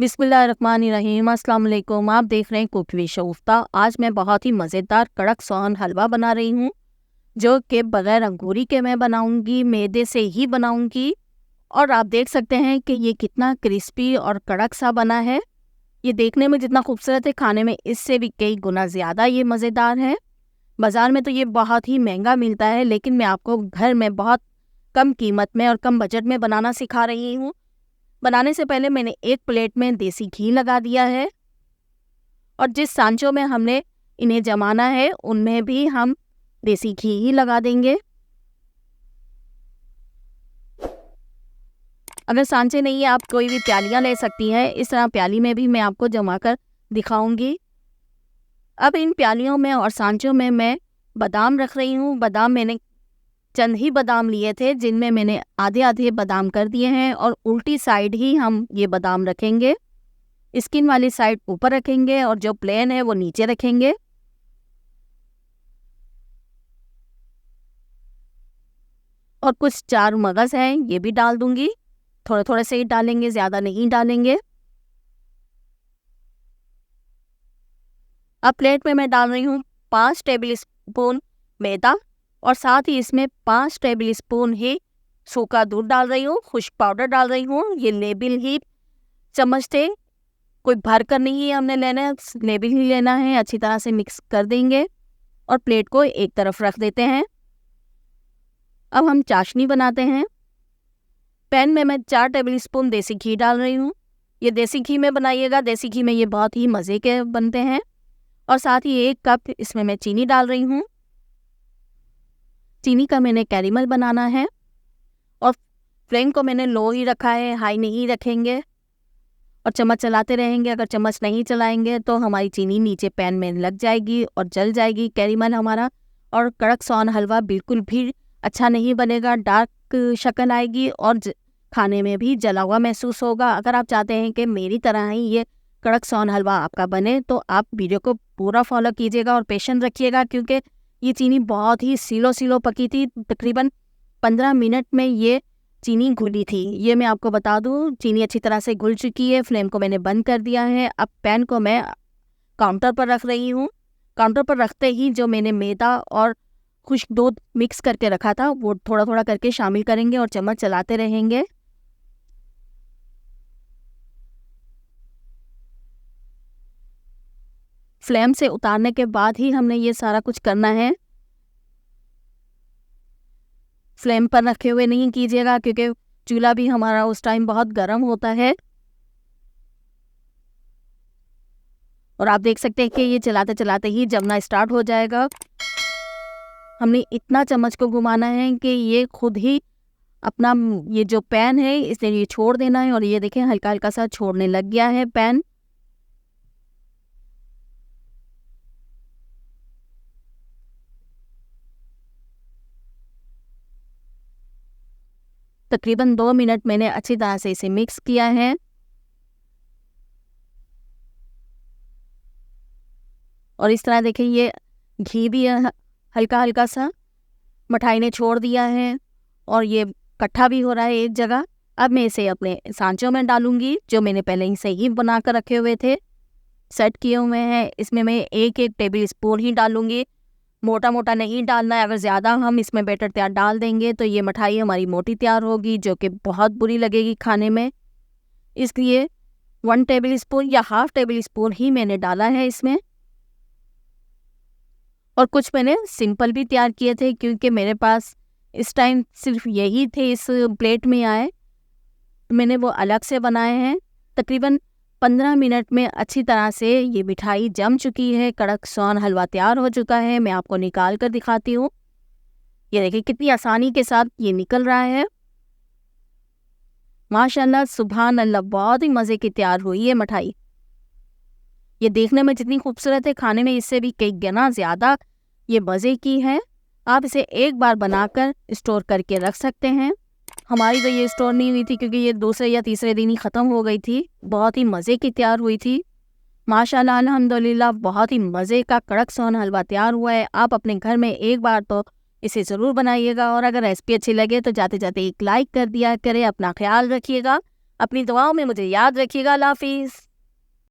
बिस्मिल्लाहिर्रहमानिर्रहीम। अस्सलाम वालेकुम। आप देख रहे हैं कुक विद शगुफ्ता। आज मैं बहुत ही मज़ेदार कड़क सोहन हलवा बना रही हूँ, जो कि बग़ैर अंगूरी के मैं बनाऊँगी, मैदे से ही बनाऊँगी। और आप देख सकते हैं कि ये कितना क्रिस्पी और कड़क सा बना है। ये देखने में जितना खूबसूरत है, खाने में इससे भी कई गुना ज़्यादा ये मज़ेदार है। बाज़ार में तो ये बहुत ही महंगा मिलता है, लेकिन मैं आपको घर में बहुत कम कीमत में और कम बजट में बनाना सिखा रही हूँ। बनाने से पहले मैंने एक प्लेट में देसी घी लगा दिया है और जिस सांचों में हमने इन्हें जमाना है उनमें भी हम देसी घी ही लगा देंगे। अगर सांचे नहीं है, आप कोई भी प्यालियाँ ले सकती हैं। इस तरह प्याली में भी मैं आपको जमा कर दिखाऊंगी। अब इन प्यालियों में और सांचों में मैं बादाम रख रही हूँ। बादाम मैंने चंद ही बादाम लिए थे, जिनमें मैंने आधे आधे बादाम कर दिए हैं और उल्टी साइड ही हम ये बादाम रखेंगे। स्किन वाली साइड ऊपर रखेंगे और जो प्लेन है वो नीचे रखेंगे। और कुछ चार मगज हैं, ये भी डाल दूंगी। थोड़े थोड़े से ही डालेंगे, ज़्यादा नहीं डालेंगे। अब प्लेट में मैं डाल रही हूँ 5 टेबल स्पून मैदा और साथ ही इसमें 5 टेबल स्पून ही सूखा दूध डाल रही हूँ। खुश्क पाउडर डाल रही हूँ। ये लेबिल ही चम्मच थे, कोई भर कर नहीं है हमने लेना है, लेबिल ही लेना है। अच्छी तरह से मिक्स कर देंगे और प्लेट को एक तरफ रख देते हैं। अब हम चाशनी बनाते हैं। पैन में मैं 4 टेबल स्पून देसी घी डाल रही हूँ। ये देसी घी में बनाइएगा, देसी घी में ये बहुत ही मज़े के बनते हैं। और साथ ही 1 कप इसमें मैं चीनी डाल रही हूँ। चीनी का मैंने कैरेमल बनाना है और फ्लेम को मैंने लो ही रखा है, हाई नहीं रखेंगे। और चम्मच चलाते रहेंगे। अगर चम्मच नहीं चलाएंगे तो हमारी चीनी नीचे पैन में लग जाएगी और जल जाएगी कैरेमल हमारा, और कड़क सोहन हलवा बिल्कुल भी अच्छा नहीं बनेगा। डार्क शक्ल आएगी और खाने में भी जला हुआ महसूस होगा। अगर आप चाहते हैं कि मेरी तरह ही ये कड़क सोहन हलवा आपका बने तो आप वीडियो को पूरा फॉलो कीजिएगा और पेशेंस रखिएगा, क्योंकि ये चीनी बहुत ही सीलो पकी थी। तकरीबन 15 मिनट में ये चीनी घुली थी। ये मैं आपको बता दूं, चीनी अच्छी तरह से घुल चुकी है। फ्लेम को मैंने बंद कर दिया है। अब पैन को मैं काउंटर पर रख रही हूँ। काउंटर पर रखते ही जो मैंने मैदा और खुश्क दूध मिक्स करके रखा था वो थोड़ा थोड़ा करके शामिल करेंगे और चम्मच चलाते रहेंगे। फ्लेम से उतारने के बाद ही हमने ये सारा कुछ करना है। फ्लेम पर रखे हुए नहीं कीजिएगा, क्योंकि चूल्हा भी हमारा उस टाइम बहुत गर्म होता है। और आप देख सकते हैं कि ये चलाते चलाते ही जमना स्टार्ट हो जाएगा। हमने इतना चम्मच को घुमाना है कि ये खुद ही अपना ये जो पैन है इसने ये छोड़ देना है। और ये देखें, हल्का हल्का सा छोड़ने लग गया है पैन। तकरीबन 2 मिनट मैंने अच्छी तरह से इसे मिक्स किया है। और इस तरह देखें, ये घी भी हल्का हल्का सा मिठाई ने छोड़ दिया है और ये इकट्ठा भी हो रहा है एक जगह। अब मैं इसे अपने सांचों में डालूंगी, जो मैंने पहले ही से ही बना कर रखे हुए थे, सेट किए हुए हैं। इसमें मैं 1 टेबल स्पून ही डालूंगी, मोटा मोटा नहीं डालना है। अगर ज़्यादा हम इसमें बैटर तैयार डाल देंगे तो ये मिठाई हमारी मोटी तैयार होगी, जो कि बहुत बुरी लगेगी खाने में। इसलिए 1 टेबल स्पून या हाफ टेबल स्पून ही मैंने डाला है इसमें। और कुछ मैंने सिंपल भी तैयार किए थे, क्योंकि मेरे पास इस टाइम सिर्फ यही थे इस प्लेट में आए, तो मैंने वो अलग से बनाए हैं। तकरीबन 15 मिनट में अच्छी तरह से ये मिठाई जम चुकी है। कड़क सोहन हलवा तैयार हो चुका है। मैं आपको निकाल कर दिखाती हूँ। ये देखिए कितनी आसानी के साथ ये निकल रहा है। माशाल्लाह, सुभान अल्लाह, बहुत ही मज़े की तैयार हुई है मिठाई। ये देखने में जितनी खूबसूरत है, खाने में इससे भी कई गुना ज़्यादा ये मज़े की है। आप इसे एक बार बनाकर स्टोर करके रख सकते हैं। हमारी तो ये स्टोर नहीं हुई थी, क्योंकि ये दूसरे या तीसरे दिन ही ख़त्म हो गई थी। बहुत ही मज़े की तैयार हुई थी। माशाल्लाह, अल्हम्दुलिल्लाह, बहुत ही मज़े का कड़क सोहन हलवा तैयार हुआ है। आप अपने घर में एक बार तो इसे ज़रूर बनाइएगा। और अगर रेसिपी अच्छी लगे तो जाते जाते एक लाइक कर दिया करें। अपना ख्याल रखिएगा। अपनी दुआओं में मुझे याद रखिएगा। अल्लाह हाफिज़।